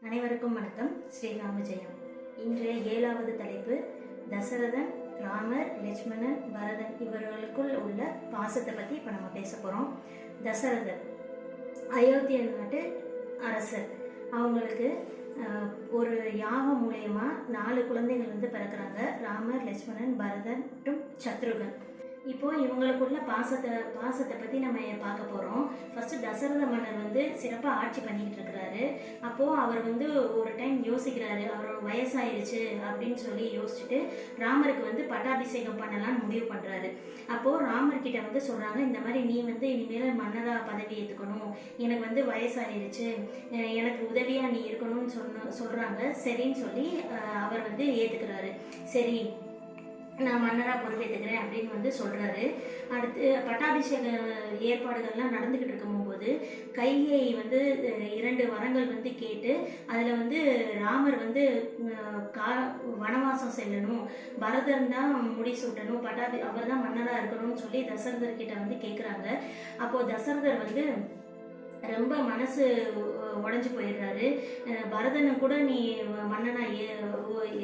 அனைவருக்கும் வணக்கம். ஸ்ரீராம ஜெயம். இன்றைய 7வது தலைப்பு தசரதன், ராமர், லட்சுமணன், பரதன் இவர்களுக்குள் உள்ள பாசத்தை பற்றி இப்போ நம்ம பேச போகிறோம். தசரதர் அயோத்திய நாட்டு அரசர். அவங்களுக்கு ஒரு யாகம் மூலயமா 4 குழந்தைகள் பிறக்கிறாங்க. ராமர், லட்சுமணன், பரதன் மற்றும் சத்ருகன். இப்போ இவங்களுக்குள்ள பாசத்தை பற்றி நம்ம பார்க்க போகிறோம். ஃபர்ஸ்ட் தசரத மன்னர் சிறப்பாக ஆட்சி பண்ணிக்கிட்டு இருக்கிறாரு. அப்போது அவர் ஒரு டைம் யோசிக்கிறாரு. அவர் வயசாயிருச்சு அப்படின்னு சொல்லி யோசிச்சுட்டு ராமருக்கு பட்டாபிஷேகம் பண்ணலான்னு முடிவு பண்ணுறாரு. அப்போது ராமர்கிட்ட சொல்கிறாங்க, இந்த மாதிரி நீ இனிமேல் மன்னராக பதவி ஏற்றுக்கணும், எனக்கு வயசாயிருச்சு, எனக்கு உதவியாக நீ இருக்கணும்னு சொல்கிறாங்க. சரின்னு சொல்லி அவர் ஏற்றுக்கிறாரு. சரி, நான் மன்னராக பொறுப்பேற்றுக்கிறேன் அப்படின்னு சொல்கிறாரு. அடுத்து பட்டாபிஷேக ஏற்பாடுகள்லாம் நடந்துக்கிட்டு இருக்கும்போது கைகேயி 2 வரங்கள் கேட்டு அதில் ராமர் வனவாசம் செல்லணும், பரதன் தான் முடிசூட்டணும், அவர் தான் மன்னராக இருக்கணும்னு சொல்லி தசரதர்கிட்ட கேட்குறாங்க. அப்போது தசரதர் ரொம்ப மனசு உடஞ்சி போயிடுறாரு. பரதனை கூட நீ மன்னனா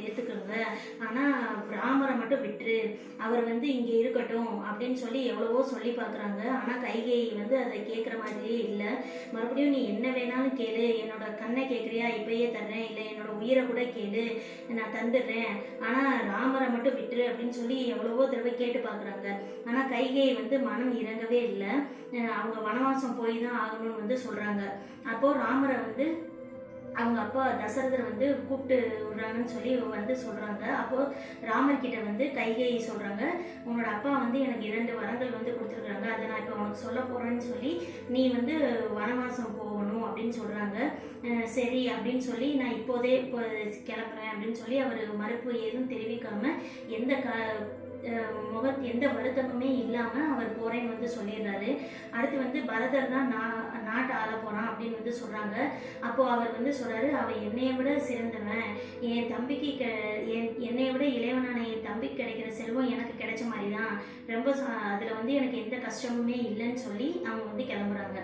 ஏற்றுக்குங்க, ஆனால் ராமரை மட்டும் விட்டுரு, அவர் இங்கே இருக்கட்டும் அப்படின்னு சொல்லி எவ்வளவோ சொல்லி பார்க்குறாங்க. ஆனால் கைகேயி அதை கேட்குற மாதிரியே இல்லை. மறுபடியும் நீ என்ன வேணாலும் கேளு, என்னோட கண்ணை கேட்குறியா, இப்பயே தர்றேன், இல்லை என்னோட உயிரை கூட கேளு, நான் தந்துடுறேன், ஆனால் ராமரை மட்டும் விட்டுரு அப்படின்னு சொல்லி எவ்வளவோ தடவை கேட்டு பார்க்குறாங்க. ஆனால் கைகேயி மனம் இறங்கவே இல்லை. அவங்க வனவாசம் போய் தான் ஆகணும்னு சொல்கிறாங்க. அப்போது ராமரை அவங்க அப்பா தசரதர் கூப்பிட்டு விடுறாங்கன்னு சொல்லி சொல்கிறாங்க. அப்போது ராமர்கிட்ட கைகேயி சொல்கிறாங்க, உன்னோட அப்பா எனக்கு 2 வரங்கள் கொடுத்துருக்குறாங்க, அதை நான் இப்போ உனக்கு சொல்ல போகிறேன்னு சொல்லி நீ வனவாசம் போகணும் அப்படின்னு சொல்கிறாங்க. சரி அப்படின்னு சொல்லி நான் இப்போதே கிளம்புறேன் அப்படின்னு சொல்லி அவர் மறுப்பு எதுவும் தெரிவிக்காமல் எந்த வருத்தமுமே இல்லாமல் அவர் போறேன்னு சொல்லிடுறாரு. அடுத்து பரதர் தான் நாட்டை ஆள போறான் அப்படின்னு சொல்றாங்க. அப்போ அவர் சொல்றாரு, அவன் என்னைய விட சிறந்தவன், என் தம்பிக்கு என்னைய விட இளையவனான என் தம்பிக்கு கிடைக்கிற செல்வம் எனக்கு கிடைச்ச மாதிரி தான், ரொம்ப அதில் எனக்கு எந்த கஷ்டமுமே இல்லைன்னு சொல்லி அவங்க கிளம்புறாங்க.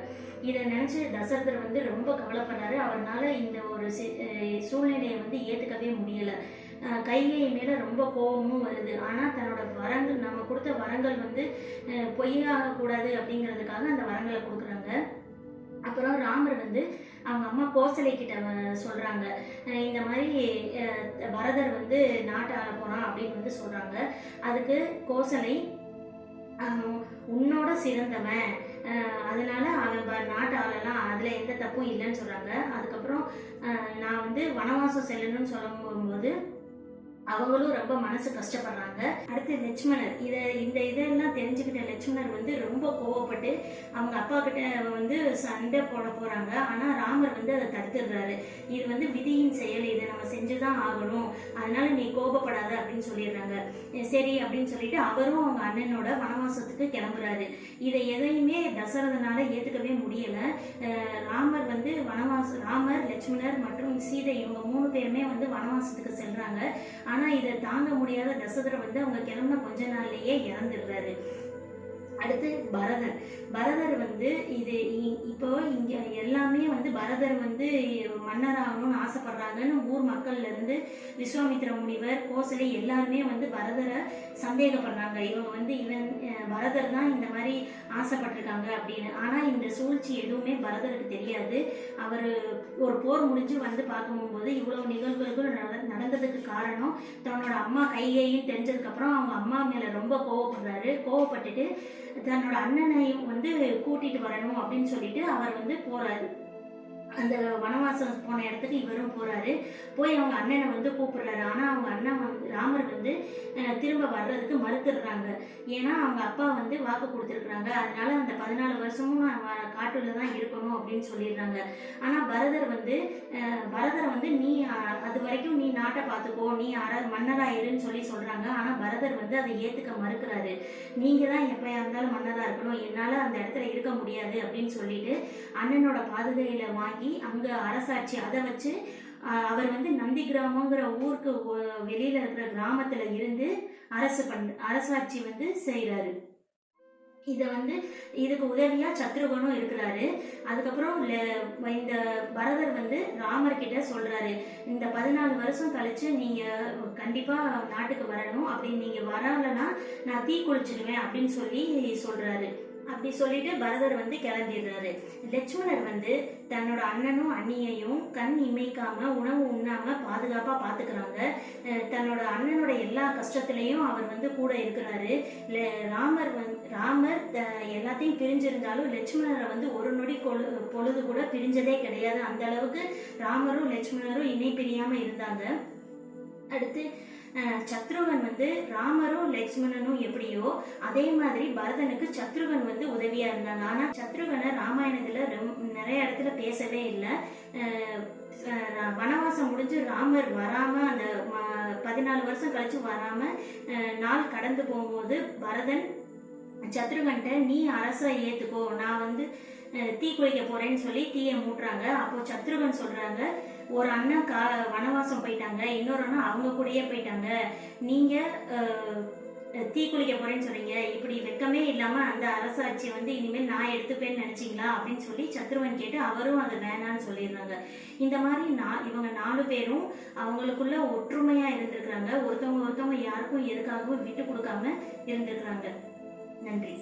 இதை நினச்சி தசரதர் ரொம்ப கவலைப்படுறாரு. அவரால் இந்த ஒரு சூழ்நிலையை ஏற்றுக்கவே முடியலை. கைகேயி மேலே ரொம்ப கோபமும் வருது. ஆனால் தன்னோட வரங்கள், நம்ம கொடுத்த வரங்கள் பொய்யாகக்கூடாது அப்படிங்கிறதுக்காக அந்த வரங்களை கொடுக்குறாங்க. அப்புறம் ராமர் அவங்க அம்மா கோசலை கிட்ட சொல்கிறாங்க, இந்த மாதிரி பரதர் நாட்டை ஆள போகிறான் அப்படின்னு சொல்கிறாங்க. அதுக்கு கோசலை, உன்னோட சிறந்தவன், அதனால அவன் நாட்டு ஆளெல்லாம் அதில் எந்த தப்பும் இல்லைன்னு சொல்கிறாங்க. அதுக்கப்புறம் நான் வனவாசம் செல்லணும்னு சொல்லும்போது அவங்களும் ரொம்ப மனசு கஷ்டப்படுறாங்க. அடுத்து லட்சுமணர், இதெல்லாம் தெரிஞ்சுக்கிட்ட லட்சுமணர் ரொம்ப கோவப்பட்டு அவங்க அப்பா கிட்ட சண்டை போட போறாங்க. ஆனால் ராமர் அதை தடுத்துடுறாரு. இது விதியின் செயல், இதை நம்ம செஞ்சுதான் ஆகணும், அதனால நீ கோபப்படாத அப்படின்னு சொல்லிடுறாங்க. சரி அப்படின்னு சொல்லிட்டு அவரும் அவங்க அண்ணனோட வனவாசத்துக்கு கிளம்புறாரு. இதை எதையுமே தசரதனால ஏற்றுக்கவே முடியல. ராமர் ராமர், லட்சுமணர் மற்றும் சீதை இவங்க 3 பேருமே வனவாசத்துக்கு செல்றாங்க. ஆனால் இதை தாங்க முடியாத தசரதர் அவங்க கிளம்பின கொஞ்ச நாள்லேயே இறந்துடுறாரு. அடுத்து பரதர் இது இப்போ இங்கே எல்லாமே பரதர் மன்னராகணும்னு ஆசைப்படுறாங்கன்னு ஊர் மக்கள்ல இருந்து விஸ்வாமித்திர முனிவர், கோசலை எல்லாருமே பரதரை சந்தேகப்படுறாங்க. இவங்க இவன் பரதர் தான் இந்த மாதிரி ஆசைப்பட்டிருக்காங்க அப்படின்னு. ஆனால் இந்த சூழ்ச்சி எதுவுமே பரதருக்கு தெரியாது. அவர் ஒரு போர் முடிஞ்சு பார்க்கும்போது இவ்வளவு நிகழ்வுகள் நடந்ததுக்கு காரணம் தன்னோட அம்மா கைகேயின்னு தெரிஞ்சதுக்கப்புறம் அவங்க அம்மா மேலே ரொம்ப கோவப்படுறாரு. கோவப்பட்டுட்டு தன்னோட அண்ணனையும் கூட்டிட்டு வரணும் அப்படின்னு சொல்லிட்டு அவர் போறாரு. அந்த வனவாசம் போன இடத்துக்கு இவரும் போறாரு. போய் அவங்க அண்ணனை கூப்பிடுறாரு. ஆனால் அவங்க அண்ணன் ராமர் திரும்ப வர்றதுக்கு மறுத்துடுறாங்க. ஏன்னா அவங்க அப்பா வாக்கு கொடுத்துருக்குறாங்க, அதனால அந்த 14 வருஷமும் காட்டுல தான் இருக்கணும் அப்படின்னு சொல்லிடுறாங்க. ஆனால் பரதர் நீ அது வரைக்கும் நீ நாட்டை பார்த்துக்கோ, நீ மன்னராயிருன்னு சொல்றாங்க. ஆனால் பரதர் அதை ஏத்துக்க மறுக்கிறாரு. நீங்க தான் எப்பயா இருந்தாலும் மன்னரா இருக்கணும், என்னால அந்த இடத்துல இருக்க முடியாது அப்படின்னு சொல்லிட்டு அண்ணனோட பாதுகையில வாங்கி அங்க அரசாட்சி அதை வச்சு அவர் நந்தி கிராமங்கிற ஊருக்கு வெளியில இருக்கிற கிராமத்துல இருந்து அரசாட்சி செய்யறாரு. இதை வந்து இதுக்கு உதவியா சத்ருகனும் இருக்கிறாரு. அதுக்கப்புறம் இந்த பரதர் வந்து ராமர் கிட்ட சொல்றாரு, இந்த 14 வருஷம் கழிச்சு நீங்க கண்டிப்பா நாட்டுக்கு வரணும், அப்படி நீங்க வரலன்னா நான் தீ குளிச்சிடுவேன் அப்படின்னு சொல்லி சொல்றாரு. அப்படி சொல்லிட்டு பரதர் வந்து கிளம்பிடுறாரு. லட்சுமணர் வந்து தன்னோட அண்ணனும் அண்ணியையும் கண் இமைக்காம உணவு உண்ணாம பாதுகாப்பா பாத்துக்கிறாங்க. தன்னோட அண்ணனோட எல்லா கஷ்டத்திலையும் அவர் வந்து கூட இருக்கிறாரு. ராமர் எல்லாத்தையும் பிரிஞ்சிருந்தாலும் லட்சுமணரை வந்து ஒரு நொடி பொழுது கூட பிரிஞ்சதே கிடையாது. அந்த அளவுக்கு ராமரும் லட்சுமணரும் இணை பிரியாம இருந்தாங்க. அடுத்து சத்ருகன் வந்து ராமரும் லட்சுமணனும் எப்படியோ அதே மாதிரி பரதனுக்கு சத்ருகன் வந்து உதவியா இருந்தாங்க. ஆனா சத்ருகனை ராமாயணத்துல நிறைய இடத்துல பேசவே இல்லை. வனவாசம் முடிஞ்சு ராமர் வராம அந்த 14 வருஷம் கழிச்சு வராம நாள் கடந்து போகும்போது பரதன் சத்ருகன்ட்ட நீ அரச ஏத்துக்கோ, நான் வந்து தீ குளிக்க போறேன்னு சொல்லி தீயை மூட்டுறாங்க. அப்போ சத்ருகன் சொல்றாங்க, ஒரு அண்ணன் வனவாசம் போயிட்டாங்க, இன்னொரு அண்ணன் அவங்க கூடயே போயிட்டாங்க, நீங்க தீ குளிக்க போறேன்னு சொல்றீங்க, இப்படி வெக்கமே இல்லாம அந்த அரசாட்சி வந்து இனிமேல் நான் எடுத்துப்பேன்னு நினைச்சீங்களா அப்படின்னு சொல்லி சத்ருவன் கேட்டு அவரும் அதை வேணான்னு சொல்லிடுறாங்க. இந்த மாதிரி இவங்க 4 பேரும் அவங்களுக்குள்ள ஒற்றுமையா இருந்திருக்கிறாங்க. ஒருத்தவங்க யாருக்கும் எதுக்காகவும் விட்டு கொடுக்காம இருந்திருக்கிறாங்க. நன்றி.